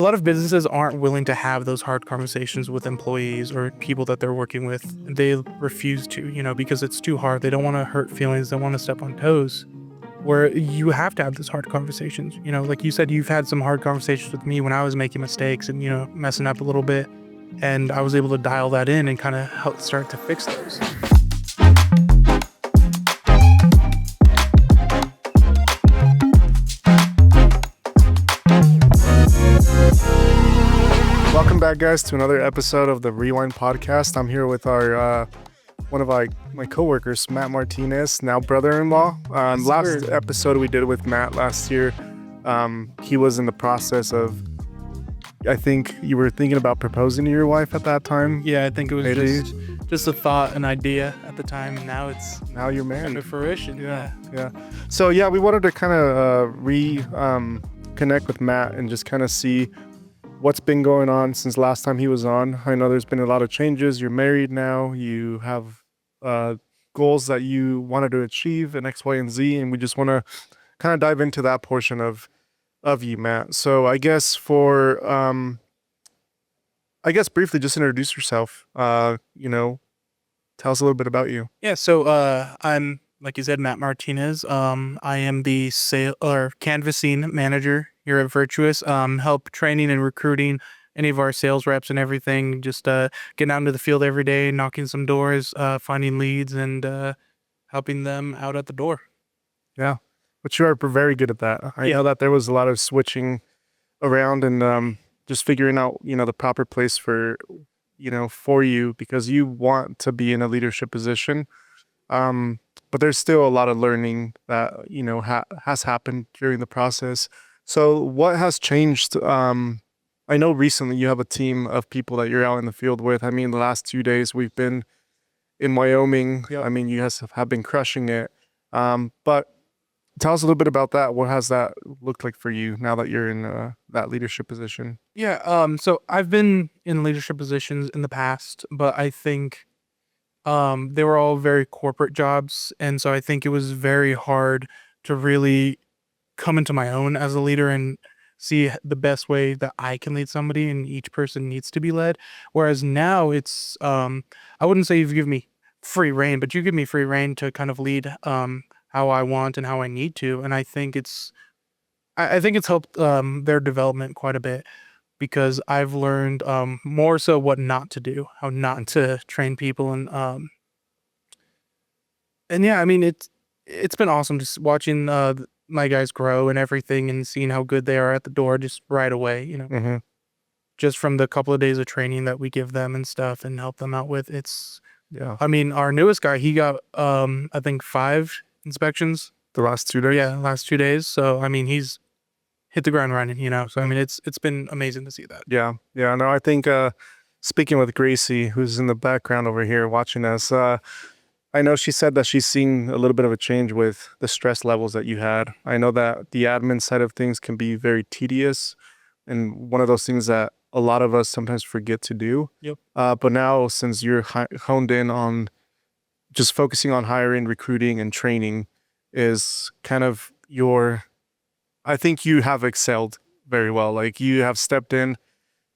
A lot of businesses aren't willing to have those hard conversations with employees or people that they're working with. They refuse to, because it's too hard. They don't want to hurt feelings. They want to step on toes. Where you have to have those hard conversations. Like you said, you've had some hard conversations with me when I was making mistakes and, messing up a little bit. And I was able to dial that in and kind of help start to fix those. Welcome back, guys, to another episode of the Rewind Podcast. I'm here with our one of my coworkers, Matt Martinez, now brother-in-law. Last episode we did with Matt last year, he was in the process of, I think you were thinking about proposing to your wife at that time. Yeah, I think it was just a thought, an idea at the time. And now you're married. Come to fruition. Yeah. So yeah, we wanted to kind of connect with Matt and just kind of see what's been going on since last time he was on. I know there's been a lot of changes. You're married now. You have goals that you wanted to achieve in X, Y, and Z, and we just want to kind of dive into that portion of you, Matt. So I guess briefly just introduce yourself. Tell us a little bit about you. Yeah, so I'm, like you said, Matt Martinez. I am the canvassing manager here at Virtuous. Help training and recruiting any of our sales reps and everything. Just getting out into the field every day, knocking some doors, finding leads, and helping them out at the door. Yeah, but you are very good at that. I know that there was a lot of switching around and just figuring out, the proper place for you, because you want to be in a leadership position. But there's still a lot of learning that, has happened during the process. So what has changed? I know recently you have a team of people that you're out in the field with. I mean, the last 2 days we've been in Wyoming. Yep. I mean, you guys have been crushing it. But tell us a little bit about that. What has that looked like for you now that you're in that leadership position? Yeah, so I've been in leadership positions in the past, but I think they were all very corporate jobs. And so I think it was very hard to really come into my own as a leader and see the best way that I can lead somebody, and each person needs to be led. Whereas now it's, I wouldn't say you've given me free reign, but you give me free reign to kind of lead how I want and how I need to. And I think I think it's helped their development quite a bit, because I've learned more so what not to do, how not to train people, and yeah, I mean it's been awesome just watching my guys grow and everything, and seeing how good they are at the door just right away. Mm-hmm. Just from the couple of days of training that we give them and stuff and help them out with. I mean, our newest guy, he got I think 5 inspections The last 2 days. Yeah, last 2 days. So I mean, he's hit the ground running. So I mean, it's been amazing to see that. Yeah. No, I think speaking with Gracie, who's in the background over here watching us, I know she said that she's seen a little bit of a change with the stress levels that you had. I know that the admin side of things can be very tedious, and one of those things that a lot of us sometimes forget to do. Yep. But now, since you're honed in on just focusing on hiring, recruiting, and training, is kind of I think you have excelled very well. Like, you have stepped in,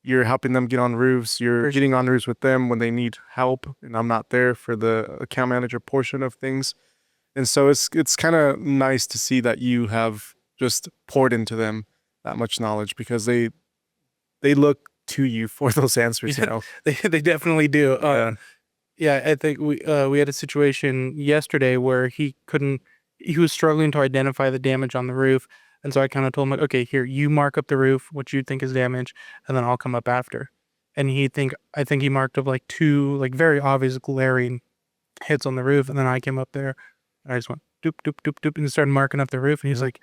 you're helping them get on roofs, you're getting on roofs with them when they need help, and I'm not there for the account manager portion of things. And so it's kind of nice to see that you have just poured into them that much knowledge, because they look to you for those answers. They definitely do. Yeah, I think we had a situation yesterday where he was struggling to identify the damage on the roof. And so I kind of told him, like, okay, here, you mark up the roof, what you think is damage, and then I'll come up after. And I think he marked up like 2 like very obvious glaring hits on the roof. And then I came up there and I just went doop, doop, doop, doop, and started marking up the roof. And he's like,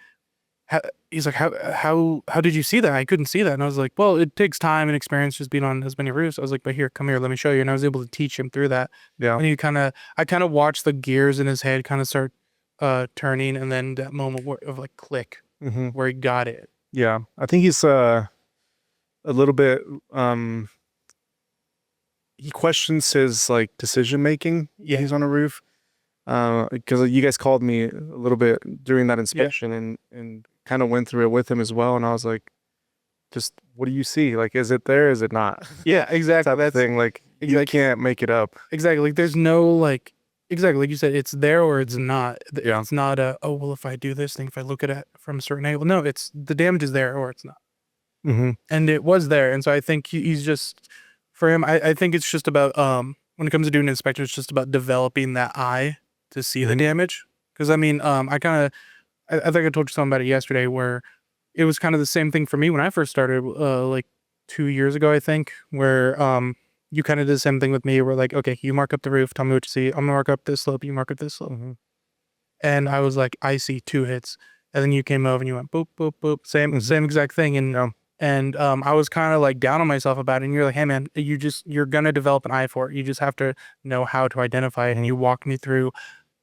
how did you see that? I couldn't see that. And I was like, well, it takes time and experience just being on as many roofs. I was like, but here, come here, let me show you. And I was able to teach him through that. Yeah. And I kind of watched the gears in his head kind of start turning, and then that moment of like click. Mm-hmm. Where he got it. Yeah, I think he's a little bit he questions his like decision making. Yeah, he's on a roof, because you guys called me a little bit during that inspection, and kind of went through it with him as well. And I was like, just what do you see? Like, is it there? Is it not? Yeah, exactly. Type of thing. Like, you Like can't make it up. exactly like there's no like exactly like you said, it's there or it's Mhm. not. Yeah. It's not a, oh well, if I do this thing, if I look at it from a certain angle, no, it's the damage is there or it's not. Hmm. And it was there. And so I think he's just for him, I think it's just about when it comes to doing an inspection, it's just about developing that eye to see the Hmm. damage. Because I mean, I think I told you something about it yesterday where it was kind of the same thing for me when I first started, like 2 years ago, I think, where you kind of did the same thing with me. Where like, okay, you mark up the roof, tell me what you see. I'm gonna mark up this slope, you mark up this slope, Hmm. and I was like, I see 2 hits, and then you came over and you went boop boop boop, Hmm. same exact thing, Yeah. and I was kind of like down on myself about it. And you're like, hey man, you're gonna develop an eye for it. You just have to know how to identify it. And you walked me through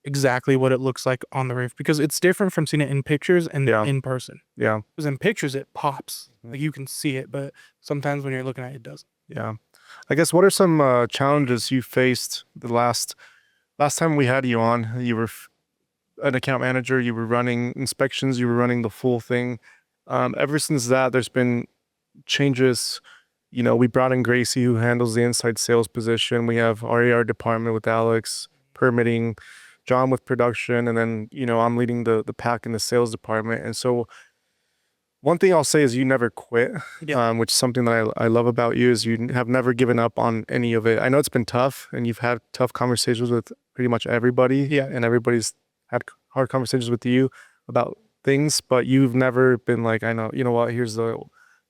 exactly what it looks like on the roof because it's different from seeing it in pictures and Yeah. in person. Yeah. Because in pictures it pops, Mhm. like you can see it, but sometimes when you're looking at it, it doesn't. Yeah. I guess what are some challenges you faced the last time we had you on? You were an account manager, you were running inspections, you were running the full thing. Ever since that, there's been changes. You know, we brought in Gracie, who handles the inside sales position. We have our AR department with Alex, permitting, John with production, and then I'm leading the pack in the sales department. And so one thing I'll say is you never quit, Yeah, which is something that I love about you is you have never given up on any of it. I know it's been tough and you've had tough conversations with pretty much everybody yeah, and everybody's had hard conversations with you about things, but you've never been like, I know, you know what, here's the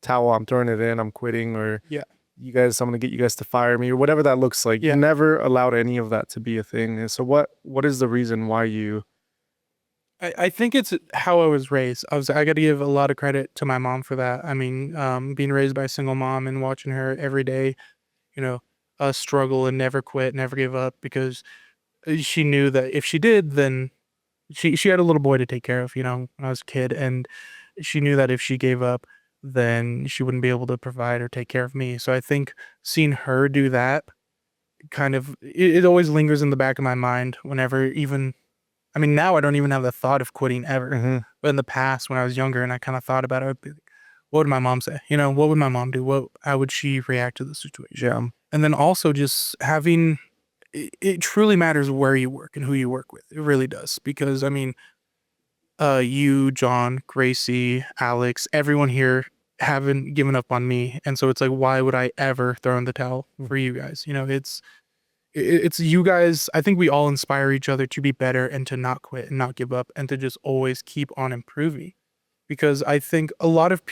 towel, I'm throwing it in, I'm quitting, or yeah, you guys, I'm gonna get you guys to fire me or whatever that looks like. You yeah. never allowed any of that to be a thing. And so what is the reason why you I think it's how I was raised. I got to give a lot of credit to my mom for that. I mean, being raised by a single mom and watching her every day, you know, struggle and never quit, never give up because she knew that if she did, then she had a little boy to take care of, when I was a kid, and she knew that if she gave up, then she wouldn't be able to provide or take care of me. So I think seeing her do that kind of it always lingers in the back of my mind whenever even I mean now I don't even have the thought of quitting ever. Mhm. But in the past when I was younger and I kind of thought about it, I'd be like, what would my mom say? What would my mom do? How would she react to the situation? Yeah. And then also just having it truly matters where you work and who you work with. It really does. Because I mean, you, John, Gracie, Alex, everyone here haven't given up on me. And so it's like, why would I ever throw in the towel Mm. for you guys? It's you guys. I think we all inspire each other to be better and to not quit and not give up and to just always keep on improving. Because I think a lot of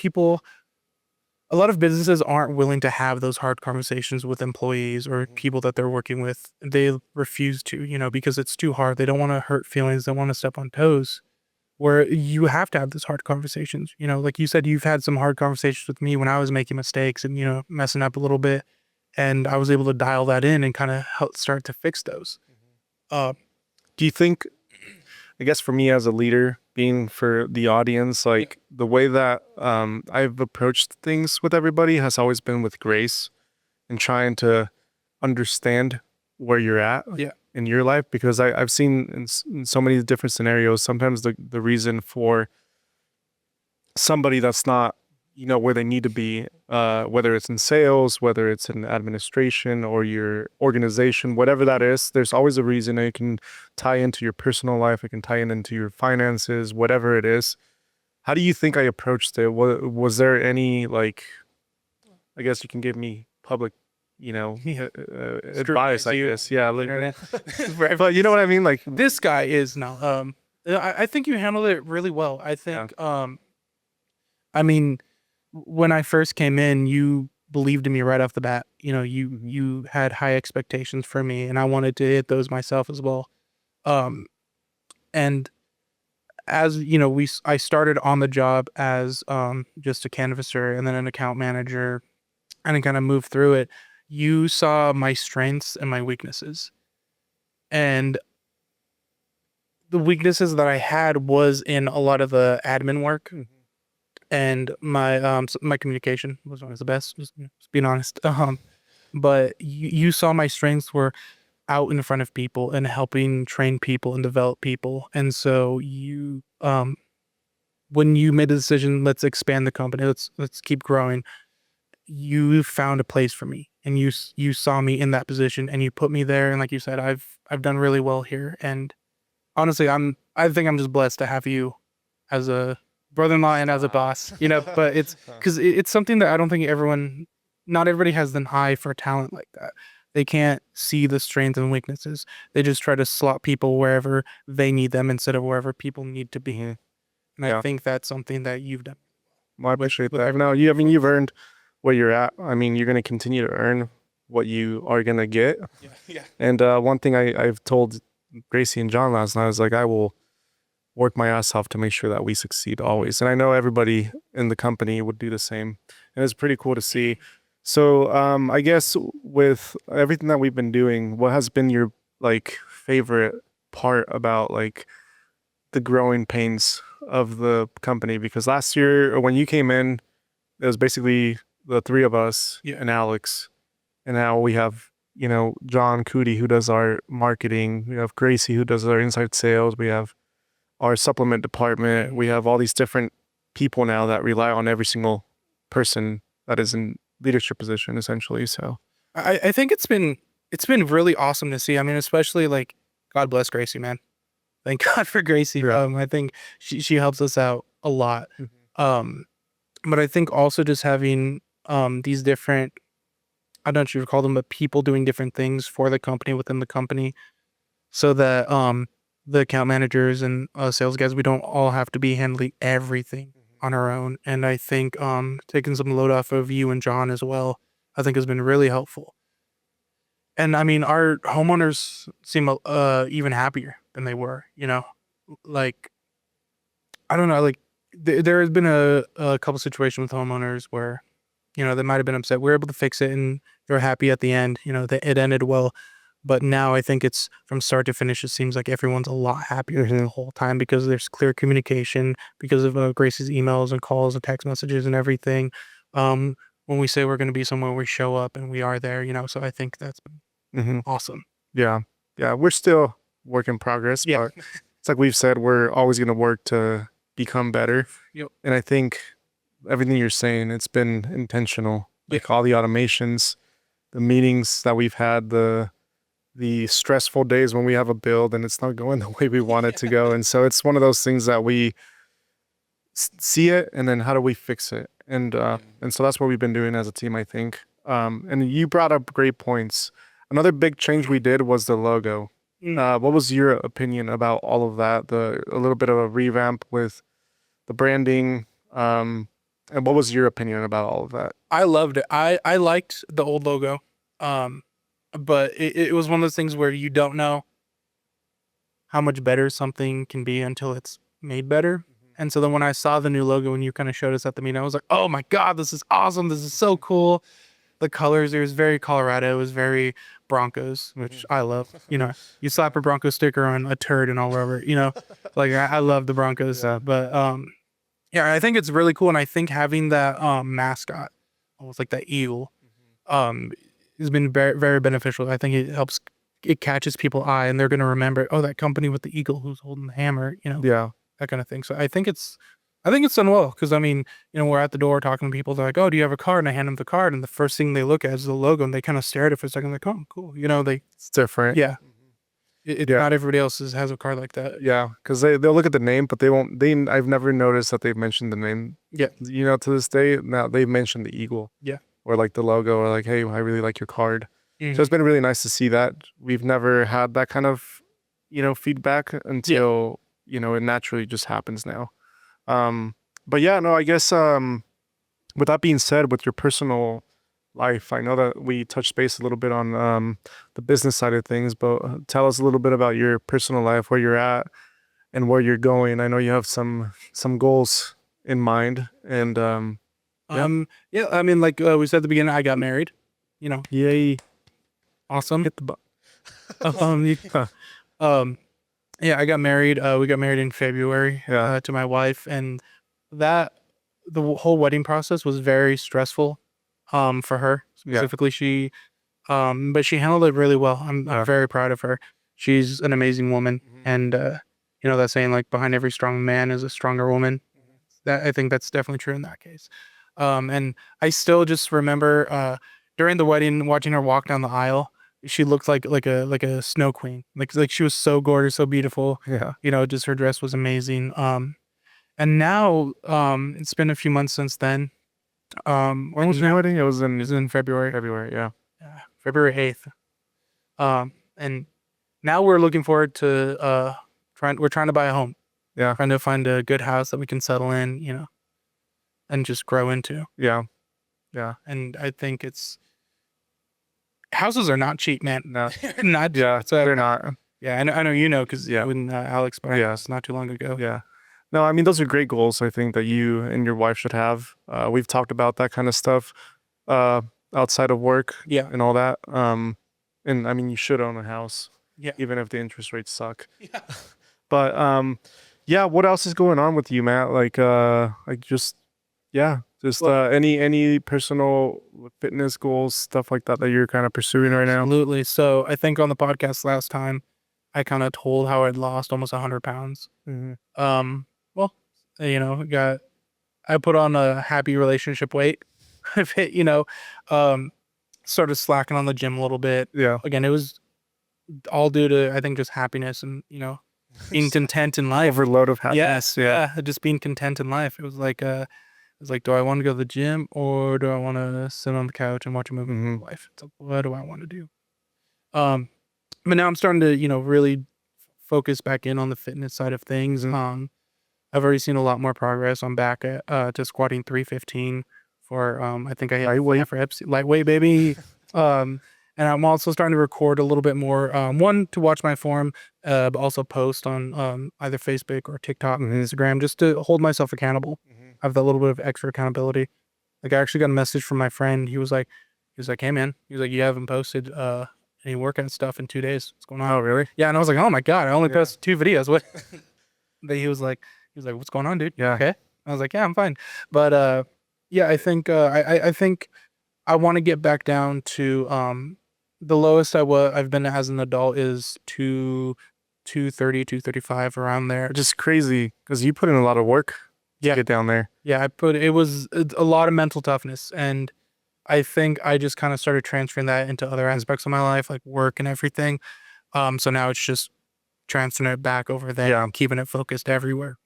businesses aren't willing to have those hard conversations with employees or people that they're working with. They refuse to, because it's too hard. They don't want to hurt feelings. They want to step on toes where you have to have those hard conversations. Like you said, you've had some hard conversations with me when I was making mistakes and, messing up a little bit. And I was able to dial that in and kind of help start to fix those. Uh, Do you think, I guess for me as a leader, being for the audience, yeah, like the way that I've approached things with everybody has always been with grace and trying to understand where you're at yeah, in your life, because I've seen in so many different scenarios, sometimes the reason for somebody that's not where they need to be, whether it's in sales, whether it's in administration or your organization, whatever that is, there's always a reason. It can tie into your personal life, it can tie into your finances, whatever it is. How do you think I approached it? Was there any, like, I guess you can give me public yeah. advice, Scrutinize I you guess, yeah, on the like, internet. but you know what I mean, like, This guy is no. I think you handled it really well. I yeah. think, I mean, when I first came in, you believed in me right off the bat. Mhm. You had high expectations for me, and I wanted to hit those myself as well. Um, and as I started on the job as just a canvasser and then an account manager, and I kind of moved through it. You saw my strengths and my weaknesses, and the weaknesses that I had was in a lot of the admin work Mhm. and my communication was always the best. Just being honest. But you saw my strengths were out in front of people and helping train people and develop people, and so when you made the decision, let's expand the company, let's keep growing. you found a place for me and you saw me in that position and you put me there. And like you said, I've done really well here. And honestly, I think I'm just blessed to have you as a brother-in-law and as a boss, but it's because it's something that I don't think not everybody has the eye for talent like that. They can't see the strengths and weaknesses. They just try to slot people wherever they need them instead of wherever people need to be. Mhm. And I Yeah. think that's something that you've done Well, I with appreciate with that. No, everybody. I mean, you've earned where you're at. I mean, you're going to continue to earn what you are going to get. Yeah, yeah. And one thing I've told Gracie and John last night is like, I will work my ass off to make sure that we succeed always. And I know everybody in the company would do the same. And it's pretty cool to see. So I guess with everything that we've been doing, what has been your like favorite part about like the growing pains of the company? Because last year or when you came in, it was basically the three of us Yeah. and Alex. And now we have, John Cootie who does our marketing. We have Gracie who does our inside sales. We have our supplement department. We have all these different people now that rely on every single person that is in leadership position essentially. So I think it's been really awesome to see. I mean, especially like God bless Gracie, man. Thank God for Gracie. yeah. I think she helps us out a lot. Mhm. Um, but I think also just having these different, I don't know what you would call them, but people doing different things for the company within the company, so that the account managers and sales guys, we don't all have to be handling everything on our own. And I think taking some load off of you and John as well, I think has been really helpful. And I mean, our homeowners seem even happier than they were. Like I don't know, like there has been a couple situations with homeowners where they might have been upset. We were able to fix it, and they're happy at the end. That it ended well. But now I think it's from start to finish. It seems like everyone's a lot happier the Mhm. whole time because there's clear communication because of Grace's emails and calls and text messages and everything. Um, when we say we're going to be somewhere, we show up and we are there. So I think that's been Mhm. awesome. Yeah. Yeah. We're still work in progress, Yeah. but it's like we've said, we're always going to work to become better. Yep. And I think everything you're saying, it's been intentional. Yeah. Like all the automations, the meetings that we've had, the stressful days when we have a build and it's not going the way we want it to go. And so it's one of those things that we see it and then how do we fix it? And so that's what we've been doing as a team, I think. And you brought up great points. Another big change we did was the logo. Mm. What was your opinion about all of that? A little bit of a revamp with the branding. And what was your opinion about all of that? I loved it. I liked the old logo. Um, but it was one of those things where you don't know how much better something can be until it's made better. And so then when I saw the new logo and you kind of showed us at the meeting, I was like, oh my God, this is awesome. This is so cool. The colors, it was very Colorado. It was very Broncos, which I love. You slap a Bronco sticker on a turd and all over, like I love the Broncos. Yeah. But yeah, I think it's really cool. And I think having that mascot, almost like that eagle, um, has been very, very beneficial. I think it catches people's eye and they're going to remember, oh, that company with the eagle who's holding the hammer, Yeah. that kind of thing. So I think it's done well because I mean, we're at the door talking to people. They're like, "Oh, do you have a card?" And I hand them the card, and the first thing they look at is the logo, and they kind of stare at it for a second. Like, "Oh, cool." It's different. Yeah, it's Yeah. not everybody else has a card like that. Yeah, because they'll look at the name, but they won't. I've never noticed that they've mentioned the name. Yeah, To this day, now they've mentioned the eagle yeah. or like the logo or like, hey, I really like your card. So Mhm. it's been really nice to see that. We've never had that kind of, feedback Yeah. until it naturally just happens now. Um, but yeah, no, I guess with that being said, with your personal life, I know that we touched base a little bit on the business side of things, but tell us a little bit about your personal life, where you're at and where you're going. I know you have some goals in mind, and yeah, Yeah. I mean, like we said at the beginning, I got married. yay, Awesome. hit the button. You- um, yeah, I got married. We got married in February Yeah. to my wife, and that the whole wedding process was very stressful. For her Yeah. specifically, but she handled it really well. I'm Yeah. very proud of her. She's an amazing woman, and that saying like behind every strong man is a stronger woman. That I think that's definitely true in that case. And I still just remember during the wedding watching her walk down the aisle. She looked like a snow queen. Like she was so gorgeous, so beautiful. Yeah. Just her dress was amazing. And now it's been a few months since then. When was your wedding? It was It in was in February. February. Yeah. February 8th. And now we're looking forward to we're trying to buy a home. Yeah. Trying to find a good house that we can settle in, and just grow into. Yeah. Yeah. And I think houses are not cheap, man. No. Not cheap. Yeah. So They're not. yeah, I know because Yeah. when Alex bought Yeah. us not too long ago. Yeah. No, I mean those are great goals. I think that you and your wife should have. We've talked about that kind of stuff uh, outside of work Yeah. and all that. And I mean you should own a house, Yeah. even if the interest rates suck. Yeah. But yeah. What else is going on with you, Matt? Like just yeah, just Well- any personal fitness goals, stuff like that you're kind of pursuing right now. Absolutely. So I think on the podcast last time, I kind of told how I'd lost almost 100 pounds. Well, I put on a happy relationship weight. I've hit, started slacking on the gym a little bit. Yeah. Again, it was all due to, I think, just happiness and, being content in life. Overload of happiness. Yeah. Just being content in life. It was like, do I want to go to the gym or do I want to sit on the couch and watch a movie with my wife? It's like, what do I want to do? But now I'm starting to, really focus back in on the fitness side of things. I've already seen a lot more progress. I'm back at to squatting 315 for I think I hit Lightweight. 5 reps. Lightweight, baby. And I'm also starting to record a little bit more. One, to watch my form, but also post on either Facebook or TikTok and Instagram just to hold myself accountable. I have that little bit of extra accountability. Like I actually got a message from my friend. He was like, hey man, you haven't posted any workout stuff in 2 days. What's going on? Oh, really? Yeah, and I was like, oh my god, I only posted 2 videos. What? But he was like, what's going on, dude? Yeah. Okay. I was like, yeah, I'm fine. But yeah, I think I think I want to get back down to the lowest I've been as an adult is 230, 235 around there. Just crazy because you put in a lot of work to get down there. Yeah, it was a lot of mental toughness, and I think I just kind of started transferring that into other aspects of my life, like work and everything. So now it's just transferring it back over there, Yeah. keeping it focused everywhere.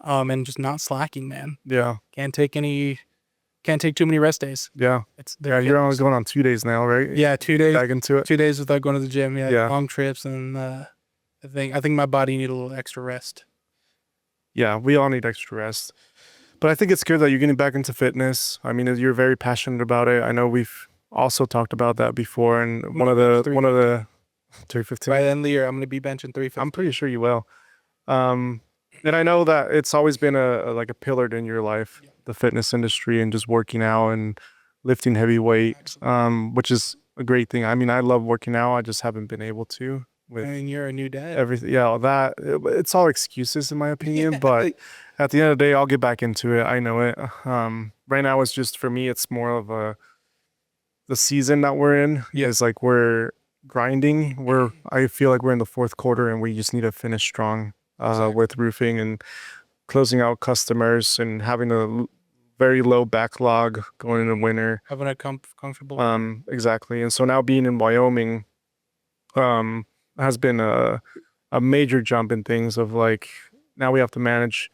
And just not slacking, man. Yeah. Can't take too many rest days. Yeah. They're You're only going on 2 days now, right? Yeah, 2 days. Back into it. 2 days without going to the gym. Yeah, Yeah. long trips, and I think my body need a little extra rest. Yeah, we all need extra rest. But I think it's good that you're getting back into fitness. I mean, you're very passionate about it. I know we've also talked about that before, and one of the 315. By the end of the year, I'm gonna be benching 350. I'm pretty sure you will. And I know that it's always been a pillar in your life, the fitness industry and just working out and lifting heavy weight, which is a great thing. I mean, I love working out. I just haven't been able to with And you're a new dad. everything. Yeah, it's all excuses in my opinion, but at the end of the day, I'll get back into it. I know it. Right now it's just, for me, it's more of the season that we're in. Yeah. Is like we're grinding. I feel like we're in the fourth quarter and we just need to finish strong with roofing and closing out customers and having a very low backlog going into winter. Having a comfortable. Exactly. And so now being in Wyoming has been a major jump in things of like, now we have to manage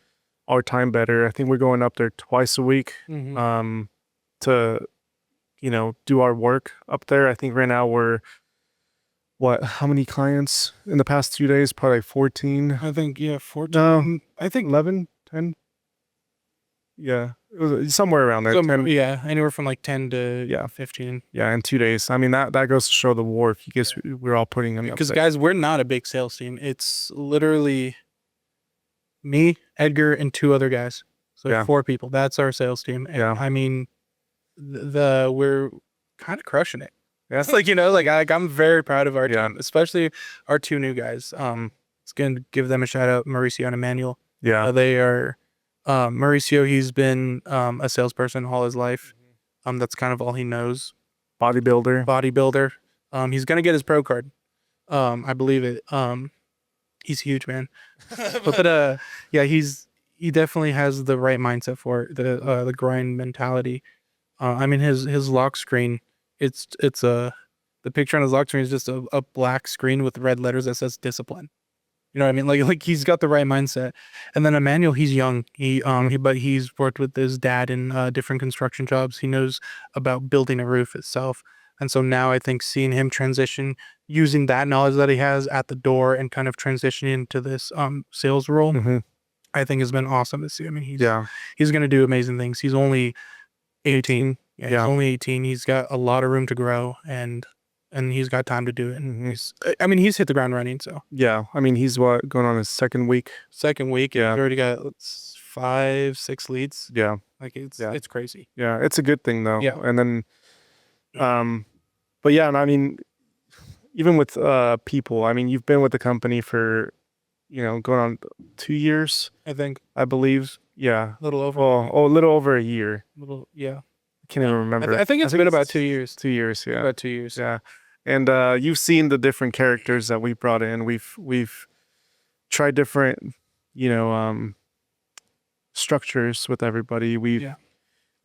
our time better. I think we're going up there twice a week to do our work up there. I think right now we're how many clients in the past 2 days? Probably like 14. I think 14. No, I think 11, 10. Yeah, it was somewhere around there. 10. yeah, anywhere from like 10 to Yeah. 15. Yeah, in 2 days. I mean, that goes to show the war. If you guess, we're all putting them. Because guys, we're not a big sales team. It's literally me, Edgar, and 2 other guys. So Yeah. 4 people. That's our sales team. And Yeah. I mean, we're kind of crushing it. Yeah. It's like, I'm very proud of our Yeah. team, especially our 2 new guys. It's gonna give them a shout out, Mauricio and Emmanuel. Yeah, They are Mauricio. He's been a salesperson all his life. That's kind of all he knows. bodybuilder. Bodybuilder. He's gonna get his pro card. I believe it. He's huge, man. But yeah, he's he definitely has the right mindset for it, the grind mentality. I mean his lock screen, it's a the picture on his lock screen is just a black screen with red letters that says discipline. You know what I mean? Like he's got the right mindset. And then Emmanuel, he's young. But he's worked with his dad in different construction jobs. He knows about building a roof itself. And so now I think seeing him transition using that knowledge that he has at the door and kind of transitioning into this sales role, Mm-hmm. I think has been awesome to see. I mean, Yeah. he's gonna do amazing things. He's only 18. Yeah, he's Yeah. only 18. He's got a lot of room to grow and he's got time to do it. Mm-hmm. I mean, he's hit the ground running, so Yeah. I mean, he's going on his second week. second week and Yeah. he's already got 5, 6 leads. Yeah. Like Yeah. it's crazy. Yeah. It's a good thing though. Yeah. And then, but yeah, and I mean, even with people, I mean, you've been with the company for, going on 2 years, I think I believe. Yeah. a little over. Well, a little over a year. Yeah. I can't even remember. I think it's been about 2 years. 2 years. Yeah. About 2 years. Yeah. And you've seen the different characters that we brought in. We've tried different, you know, structures with everybody. Yeah.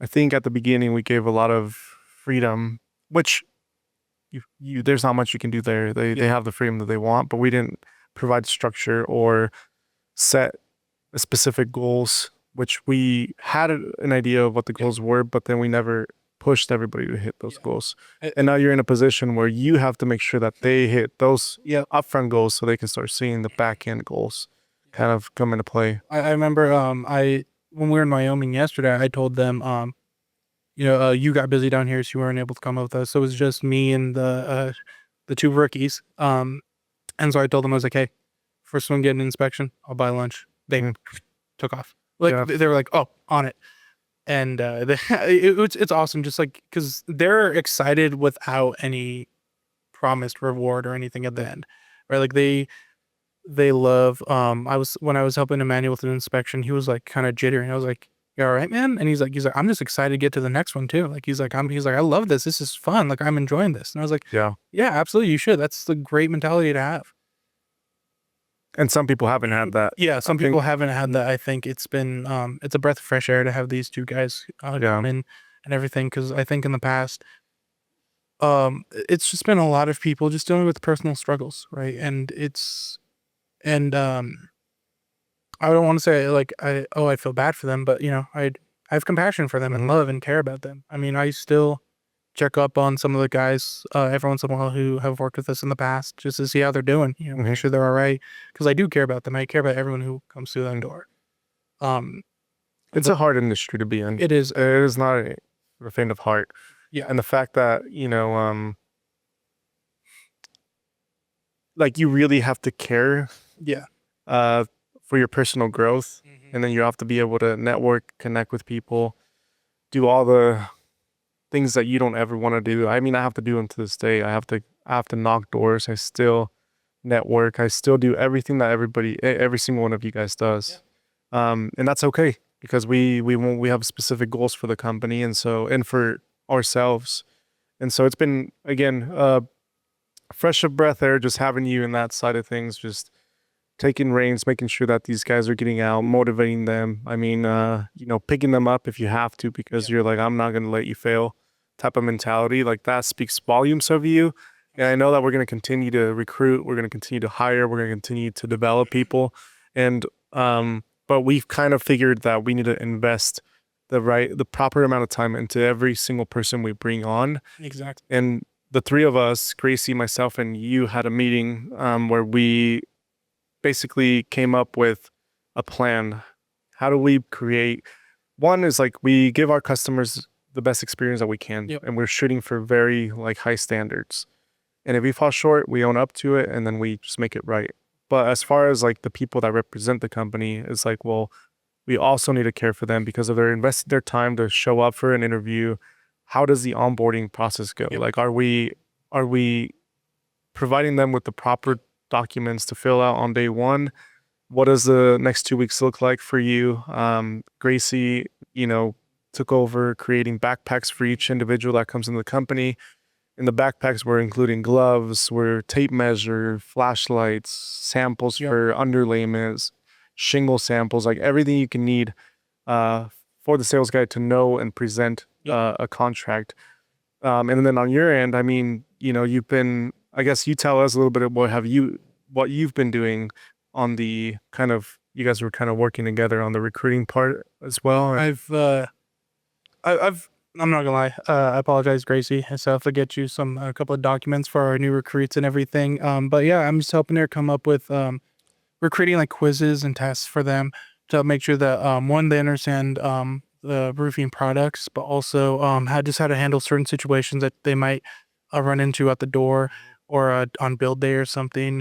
I think at the beginning we gave a lot of freedom, which there's not much you can do there. They have the freedom that they want, but we didn't provide structure or set specific goals, which we had an idea of what the goals were, but then we never pushed everybody to hit those goals. And now you're in a position where you have to make sure that they hit those upfront goals so they can start seeing the back end goals kind of come into play. I remember when we were in Wyoming yesterday, I told them you got busy down here, so you weren't able to come up with us. So it was just me and the two rookies. And so I told them, I was like, hey, first one get an inspection, I'll buy lunch. They took off. Like they were like, oh, on it. And it's awesome, just like because they're excited without any promised reward or anything at the end, right? Like they love. When I was helping Emmanuel with an inspection, he was like kind of jittery, and I was like, "You all right, man?" And he's like, "I'm just excited to get to the next one too." Like he's like, I love this. This is fun. Like I'm enjoying this." And I was like, Yeah, absolutely, you should. That's the great mentality to have. and some people haven't had that. Yeah, some people haven't had that. I think it's been it's a breath of fresh air to have these two guys come in and everything, because I think in the past it's just been a lot of people just dealing with personal struggles, right? And I don't want to say like I feel bad for them, but I have compassion for them and love and care about them. I mean, I still check up on some of the guys every once in a while who have worked with us in the past just to see how they're doing, make sure they're all right, because I do care about them. I care about everyone who comes through that door. It's a hard industry to be in. It is. It is not a faint of heart. Yeah. And the fact that like you really have to care for your personal growth, and then you have to be able to network, connect with people, do all the things that you don't ever want to do. I mean, I have to do them to this day. I have to knock doors. I still network. I still do everything that every single one of you guys does. And that's okay, because we have specific goals for the company and for ourselves. And so it's been, again, fresh of breath air, just having you in that side of things, just taking reins, making sure that these guys are getting out, motivating them. I mean, picking them up if you have to, because you're like, I'm not going to let you fail type of mentality. Like that speaks volumes of you. And I know that we're going to continue to recruit. We're going to continue to hire. We're going to continue to develop people. And, but we've kind of figured that we need to invest the proper amount of time into every single person we bring on. Exactly. And the three of us, Gracie, myself, and you, had a meeting where we basically came up with a plan. How do we create? One is like we give our customers the best experience that we can, and we're shooting for very like high standards. And if we fall short, we own up to it, and then we just make it right. But as far as like the people that represent the company, it's like, well, we also need to care for them, because if they're investing their time to show up for an interview, how does the onboarding process go? Like, are we providing them with the proper documents to fill out on day one? What does the next 2 weeks look like for you? Gracie, took over creating backpacks for each individual that comes into the company. In the backpacks, we're including gloves, we're tape measure, flashlights, samples for underlayments, shingle samples, like everything you can need uh, for the sales guy to know and present a contract. And then on your end, I mean, you've been, I guess you tell us a little bit about what you've been doing on the kind of, you guys were kind of working together on the recruiting part as well. I've I'm not gonna lie. I apologize, Gracie. So I have to get you a couple of documents for our new recruits and everything. But yeah, I'm just helping her come up with we're creating like quizzes and tests for them to make sure that one, they understand the roofing products, but also how to handle certain situations that they might run into at the door or on build day or something.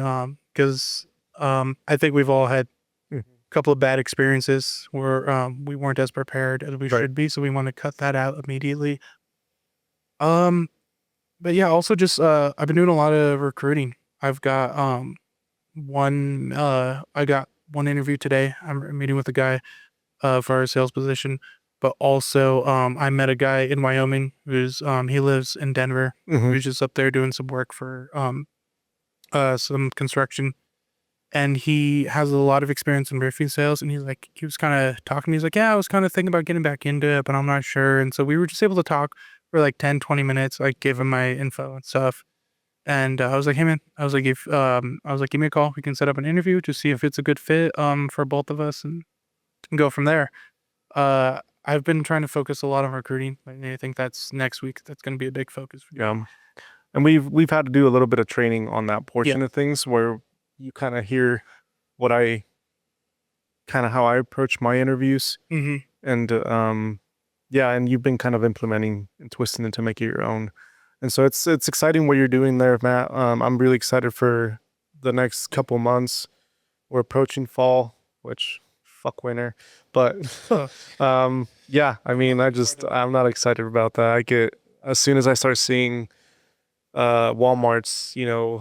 Because I think we've all had Mhm. a couple of bad experiences where we weren't as prepared as we Right. should be, so we want to cut that out immediately. Um, but yeah, also just I've been doing a lot of recruiting. I've got I got one interview today. I'm meeting with a guy for our sales position, but also I met a guy in Wyoming who's he lives in Denver. Hmm. Who's just up there doing some work for some construction, and he has a lot of experience in roofing sales. And he was kind of talking. He's like, yeah, I was kind of thinking about getting back into it, but I'm not sure. And so we were just able to talk for like 10, 20 minutes. Like give him my info and stuff. And I was like, hey man, I was like, give me a call. We can set up an interview to see if it's a good fit for both of us and go from there. I've been trying to focus a lot on recruiting. And I think that's next week. That's going to be a big focus for me. Yeah. And we've had to do a little bit of training on that Yeah. portion of things where you kind of hear what I kind of how I approach my interviews. Hmm. And yeah, and you've been kind of implementing and twisting it to make it your own. And so it's exciting what you're doing there, Matt. I'm really excited for the next couple months. We're approaching fall, which fuck winter. But yeah, I mean, I'm not excited about that. I get as soon as I start seeing Walmart's,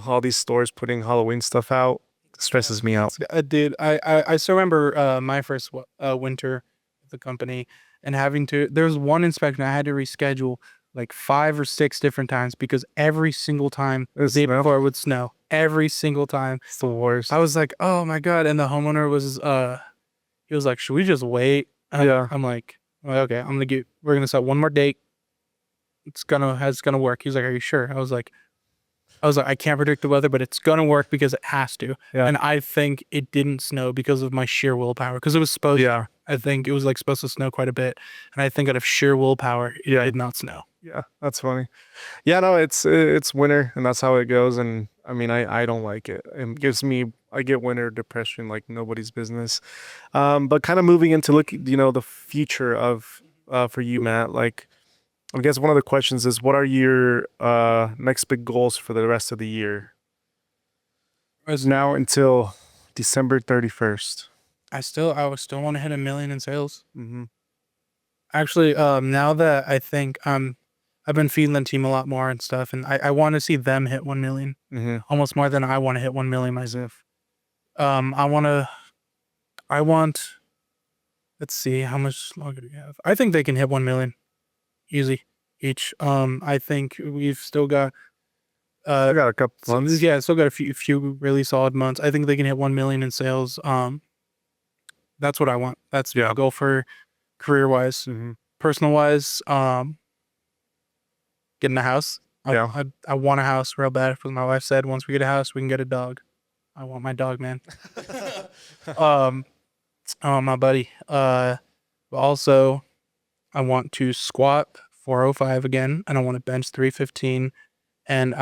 all these stores putting Halloween stuff out, it stresses me out. Dude, I still remember my first winter at the company and having to. There was one inspection I had to reschedule like 5 or 6 different times because every single time the It's day snow. before it would snow. Every single time. It's the worst. I was like, oh my God. And the homeowner was he was like, should we just wait? Yeah. I'm like, "Well, okay, we're gonna set one more date. It's gonna work. He's like, are you sure? I was like, I can't predict the weather, but it's gonna work because it has to. Yeah. And I think it didn't snow because of my sheer willpower. Because it was supposed Yeah. I think it was like supposed to snow quite a bit. And I think out of sheer willpower, it Yeah. did not snow. Yeah. That's funny. Yeah, no, it's winter and that's how it goes. And I mean, I don't like it. I get winter depression like nobody's business. But kind of moving into the future of for you, Matt, like I guess one of the questions is what are your next big goals for the rest of the year? Whereas Now until December 31st. I would still want to hit 1 million in sales. Mm-hmm. Actually, now that I think I've been feeding the team a lot more and stuff, and I want to see them hit 1 million. Mm-hmm. Almost more than I want to hit 1 million myself. I want let's see, how much longer do we have? I think they can hit 1 million easy each. I think we've still got I got a couple months. yeah, still got a few really solid months. I think they can hit 1 million in sales. That's what I want. That's my goal for career wise. Mm-hmm. Personal wise, getting a house. Yeah. I want a house real bad because my wife said once we get a house, we can get a dog. I want my dog, man. My buddy. But also I want to squat 405 again, and I want to bench 315, and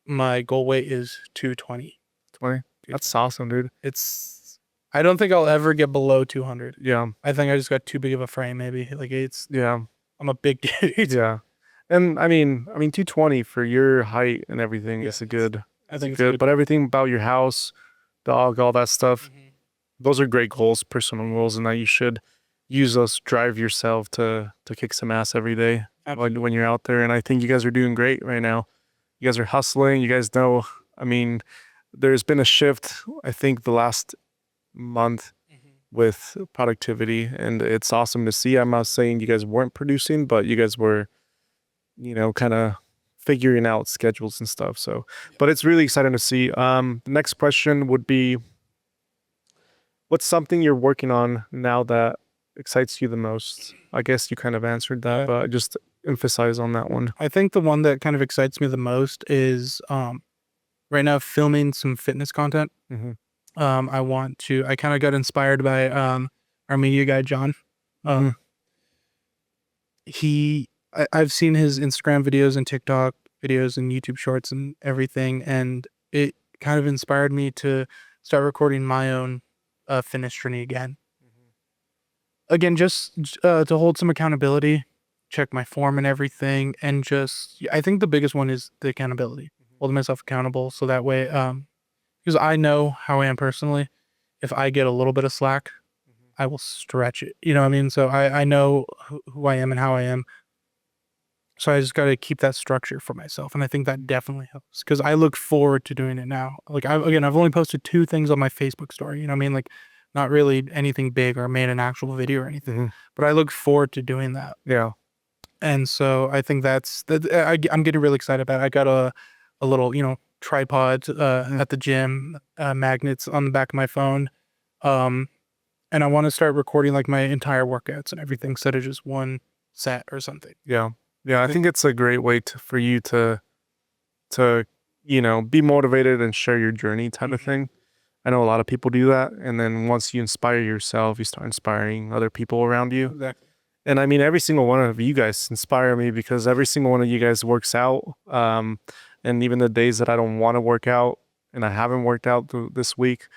my goal weight is 220. 20. That's awesome, dude. I don't think I'll ever get below 200. Yeah. I think I just got too big of a frame, maybe. Like Yeah. I'm a big dude. Yeah. And I mean 220 for your height and everything Yeah, is a good. I think it's good. good. But everything about your house, dog, all that stuff, those are great goals, personal goals, and that you should use those to drive yourself to kick some ass every day when you're out there. And I think you guys are doing great right now. You guys are hustling. You guys know. I mean, there's been a shift. I think the last month with productivity, and it's awesome to see. I'm not saying you guys weren't producing, but you guys were, kind of figuring out schedules and stuff. So, but it's really exciting to see. The next question would be, what's something you're working on now that excites you the most? I guess you kind of answered that, but just emphasize on that one. I think the one that kind of excites me the most is right now filming some fitness content. Mm-hmm. I kind of got inspired by our media guy John. Mm-hmm. I've seen his Instagram videos and TikTok videos and YouTube shorts and everything, and it kind of inspired me to start recording my own fitness journey again. Again, just to hold some accountability, check my form and everything, and just I think the biggest one is the accountability, holding myself accountable, so that way, because I know how I am personally. If I get a little bit of slack, I will stretch it. You know what I mean? So I know who I am and how I am. So I just got to keep that structure for myself. And I think that definitely helps because I look forward to doing it now. Like I've only posted 2 things on my Facebook story. You know what I mean? Like not really anything big or made an actual video or anything, Mm-hmm. but I look forward to doing that. Yeah. And so I think I'm getting really excited about it. I got a little, tripod, at the gym, magnets on the back of my phone. Um, and I want to start recording like my entire workouts and everything instead of just one set or something. Yeah. Yeah. I think it's a great way for you to, be motivated and share your journey type of thing. I know a lot of people do that. And then once you inspire yourself, you start inspiring other people around you. Exactly. And I mean, every single one of you guys inspire me because every single one of you guys works out. And even the days that I don't want to work out and I haven't worked out this week,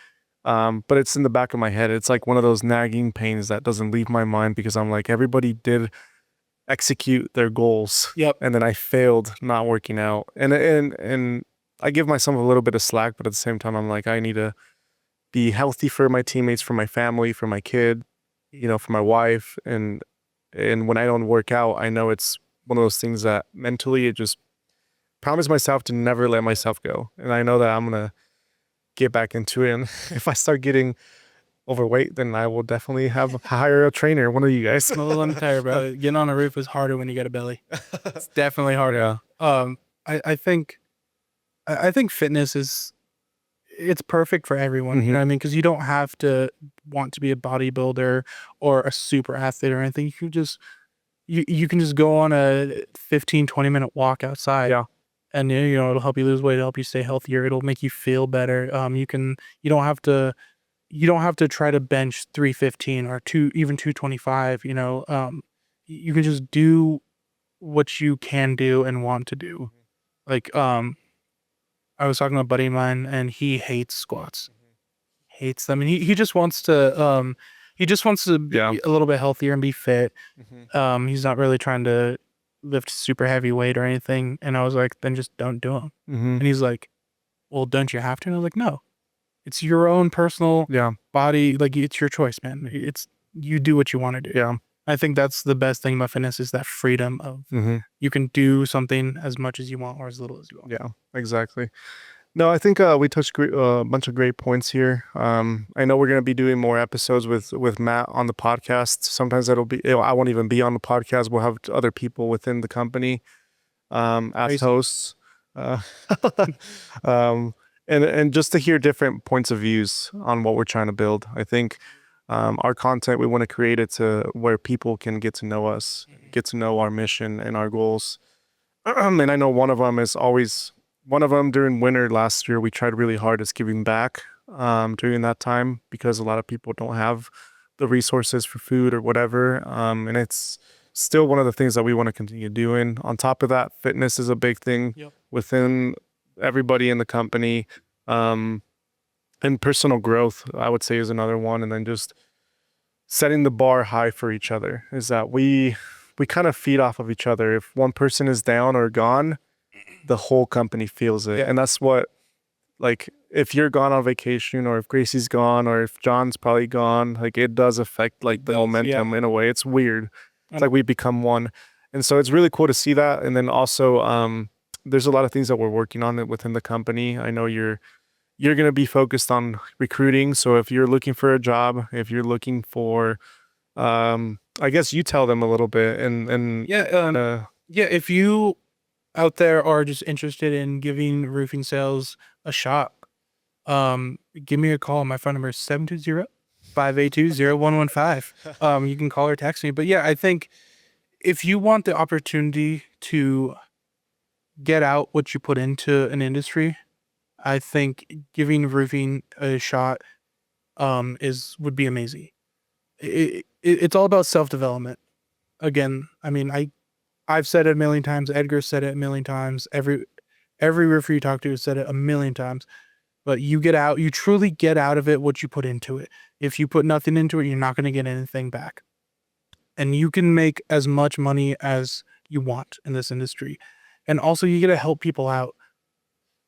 but it's in the back of my head. It's like one of those nagging pains that doesn't leave my mind because I'm like, everybody did execute their goals. Yep. And then I failed not working out. And I give myself a little bit of slack, but at the same time, I'm like, I need to be healthy for my teammates, for my family, for my kid, for my wife. And when I don't work out, I know it's one of those things that mentally it just promise myself to never let myself go. And I know that I'm going to get back into it. And if I start getting overweight, then I will definitely hire a trainer, one of you guys. Let me tell you, bro. Getting on a roof is harder when you get a belly. It's definitely harder. Yeah. I think fitness it's perfect for everyone. You know what I mean? Because you don't have to want to be a bodybuilder or a super athlete or anything. You can just go on a 15-20 minute walk outside. Yeah. And it'll help you lose weight, it'll help you stay healthier, it'll make you feel better. You don't have to try to bench 315 or even 225. You can just do what you can do and want to do. Like I was talking to a buddy of mine and he hates squats, hates them, and he just wants to be Yeah. a little bit healthier and be fit. He's not really trying to lift super heavy weight or anything. And I was like, then just don't do them. And he's like, well, don't you have to? And I was like, no, it's your own personal Yeah. body. Like it's your choice, man. You do what you want to do. Yeah. I think that's the best thing about fitness is that freedom of you can do something as much as you want or as little as you want. Yeah, exactly. No, I think we touched a bunch of great points here. I know we're going to be doing more episodes with Matt on the podcast. Sometimes I won't even be on the podcast. We'll have other people within the company as Crazy. hosts. Um, and just to hear different points of views on what we're trying to build. I think our content, we want to create it to where people can get to know us, get to know our mission and our goals. And I know one of them during winter last year, we tried really hard as giving back during that time because a lot of people don't have the resources for food or whatever. And it's still one of the things that we want to continue doing. On top of that, fitness is a big thing within everybody in the company. And personal growth, I would say, is another one. And then just setting the bar high for each other is that we kind of feed off of each other. If one person is down or gone, the whole company feels it. And that's what, like, if you're gone on vacation or if Gracie's gone or if John's probably gone, like it does affect like the momentum in a way. It's weird. It's like we become one. And so it's really cool to see that. And then also, there's a lot of things that we're working on within the company. I know you're going to be focused on recruiting. So if you're looking for a job, if you're looking for, I guess you tell them a little bit If you out there are just interested in giving roofing sales a shot, give me a call. My phone number is 720 582-0115. You can call or text me. But yeah, I think if you want the opportunity to get out what you put into an industry, I think giving roofing a shot is would be amazing. It's all about self-development. Again, I mean, I've said it a million times. Edgar said it a million times. Every roofer you talk to has said it a million times. But you truly get out of it what you put into it. If you put nothing into it, you're not going to get anything back. And you can make as much money as you want in this industry. And also you get to help people out.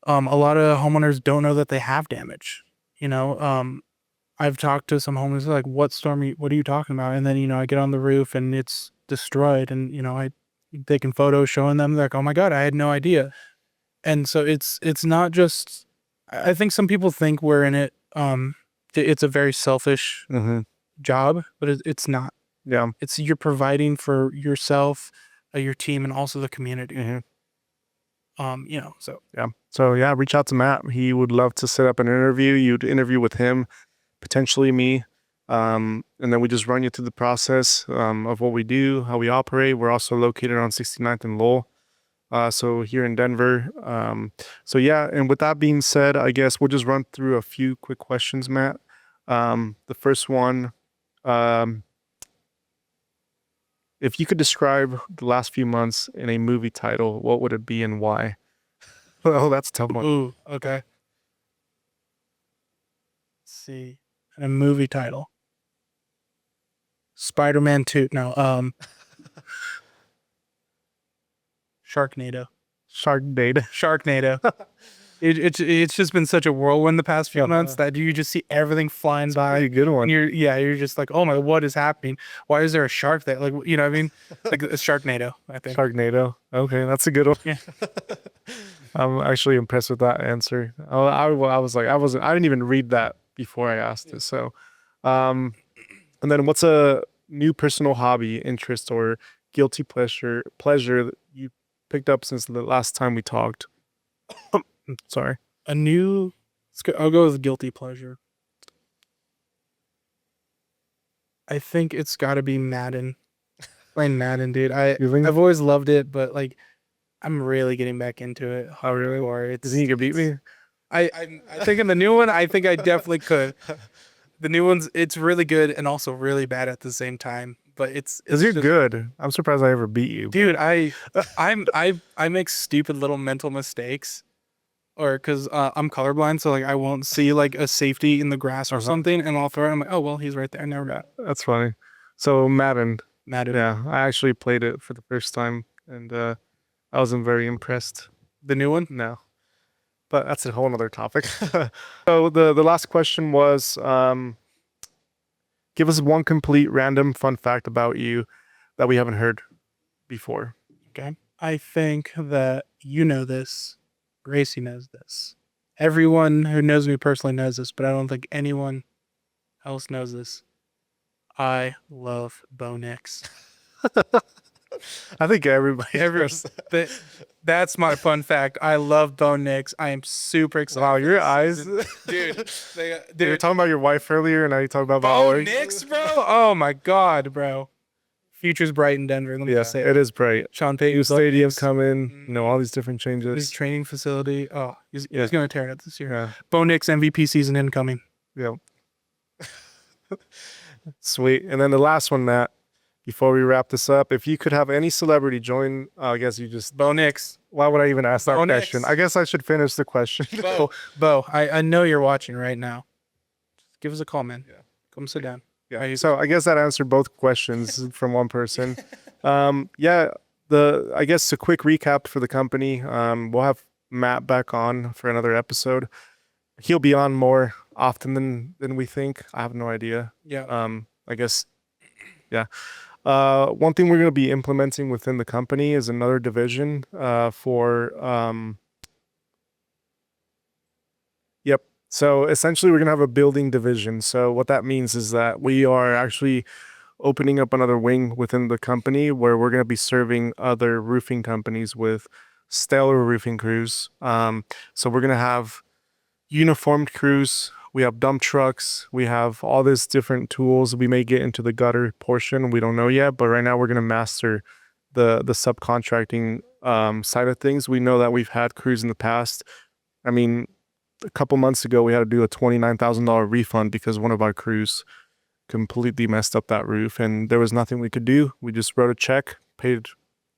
A lot of homeowners don't know that they have damage. You know, I've talked to some homeowners like, what are you talking about? And then, I get on the roof and it's destroyed. And, I taking photos showing them, they're like, oh my God, I had no idea. And so it's not just, I think some people think we're in it. It's a very selfish job, but it's not. Yeah. It's you're providing for yourself, your team, and also the community. So Yeah. So yeah, reach out to Matt. He would love to set up an interview. You'd interview with him, potentially me. And then we just run you through the process of what we do, how we operate. We're also located on 69th and Lowell. So here in Denver. So yeah, and with that being said, I guess we'll just run through a few quick questions, Matt. The first one, if you could describe the last few months in a movie title, what would it be and why? Well, that's a tough one. ooh, okay. Let's see. And a movie title. Spider-Man 2. No, Sharknado. Sharknado. It's just been such a whirlwind the past few months that you just see everything flying by. A good one. And you're just like, oh my, what is happening? Why is there a shark there? Like, what I mean? Like a Sharknado, I think. Sharknado. Okay, that's a good one. Yeah. I'm actually impressed with that answer. I didn't even read that before I asked it. So, and then what's a new personal hobby, interest, or guilty pleasure that you picked up since the last time we talked? Sorry. I'll go with guilty pleasure. I think it's got to be Madden. Playing Madden, dude. I've always loved it, but like, I'm really getting back into it. Oh, really? Or Do you think you could beat me? I think in the new one, I think I definitely could. The new one's it's really good and also really bad at the same time. But it's Because you're good. I'm surprised I ever beat you. dude. I make stupid little mental mistakes, or because I'm colorblind, so like I won't see like a safety in the grass or something, and I'll throw it. I'm like, oh well, he's right there. I never got it. That's funny. So Madden. Madden. Yeah, I actually played it for the first time, and I wasn't very impressed. The new one? No. But that's a whole nother topic. So the last question was, give us one complete random fun fact about you that we haven't heard before. Okay. I think that you know this. Gracie knows this. Everyone who knows me personally knows this, but I don't think anyone else knows this. I love Bo Nix. I think everybody. That's my fun fact. I love Bo Nix. I am super excited. Wow, your eyes, dude. You were talking about your wife earlier, and now you talk about Bo Nix, bro. Oh my God, bro. Future's bright in Denver. Let me just say it is bright. Sean Payton, new stadium coming. All these different changes. His training facility. Oh, he's gonna tear it up this year. Yeah. Bo Nix MVP season incoming. Yeah. Sweet. And then the last one, Matt. Before we wrap this up, if you could have any celebrity join, I guess you just Bo Nix. Why would I even ask that Bo question? Nix. I guess I should finish the question. Bo, I know you're watching right now. Just give us a call, man. Yeah. Come sit down. Yeah. So I guess that answered both questions from one person. I guess a quick recap for the company. We'll have Matt back on for another episode. He'll be on more often than we think. I have no idea. Yeah. I guess. Yeah. One thing we're going to be implementing within the company is another division Yep. So essentially, we're going to have a building division. So what that means is that we are actually opening up another wing within the company where we're going to be serving other roofing companies with stellar roofing crews. So we're going to have uniformed crews We have dump trucks. We have all these different tools. We may get into the gutter portion. We don't know yet, but right now we're going to master the subcontracting side of things. We know that we've had crews in the past. I mean, a couple months ago, we had to do a $29,000 refund because one of our crews completely messed up that roof, and there was nothing we could do. We just wrote a check, paid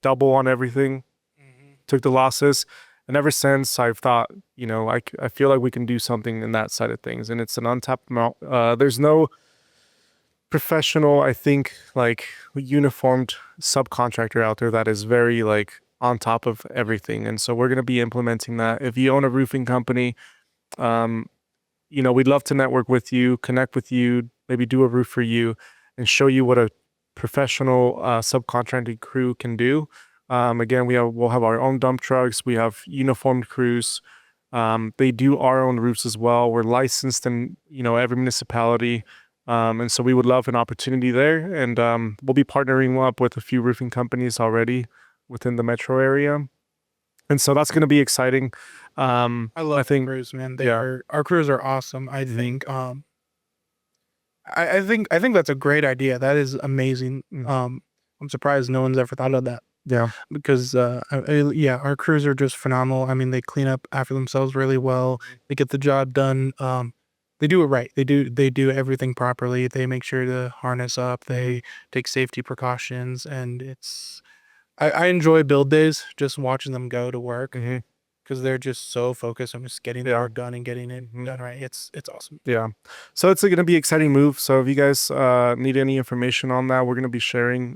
double on everything, took the losses. And ever since, I've thought, I feel like we can do something in that side of things. And it's an untapped amount. There's no professional, I think, like uniformed subcontractor out there that is very like on top of everything. And so we're going to be implementing that. If you own a roofing company, um, we'd love to network with you, connect with you, maybe do a roof for you, and show you what a professional subcontracting crew can do. Again, we'll have our own dump trucks. We have uniformed crews. They do our own roofs as well. We're licensed in every municipality, and so we would love an opportunity there. And we'll be partnering up with a few roofing companies already within the metro area, and so that's going to be exciting. I love I think, crews, man. yeah. Our crews are awesome. I think I think that's a great idea. That is amazing. I'm surprised no one's ever thought of that Yeah. because yeah, our crews are just phenomenal. I mean, they clean up after themselves really well. They get the job done. They do it right. They do everything properly. They make sure to harness up. They take safety precautions, and I enjoy build days just watching them go to work Mm-hmm. because they're just so focused on just getting the Yeah. work done and getting it done right. It's awesome. Yeah. So it's going to be an exciting move. So if you guys need any information on that, we're going to be sharing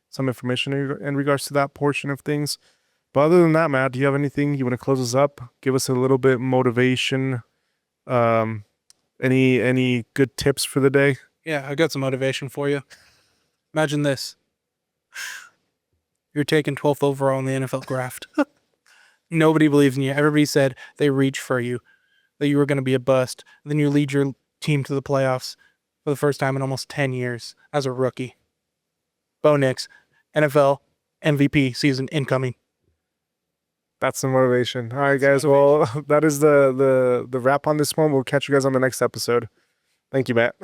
some information in regards to that portion of things. But other than that, Matt, do you have anything you want to close us up? Give us a little bit motivation. Um, any good tips for the day? Yeah, I got some motivation for you. Imagine this. You're taking 12th overall in the NFL draft. Nobody believes in you. Everybody said they reached for you, that you were going to be a bust. And then you lead your team to the playoffs for the first time in almost 10 years as a rookie. Bo Nix, NFL MVP season incoming. That's the motivation. All right, guys. Well, that is the wrap on this one. We'll catch you guys on the next episode. Thank you, Matt.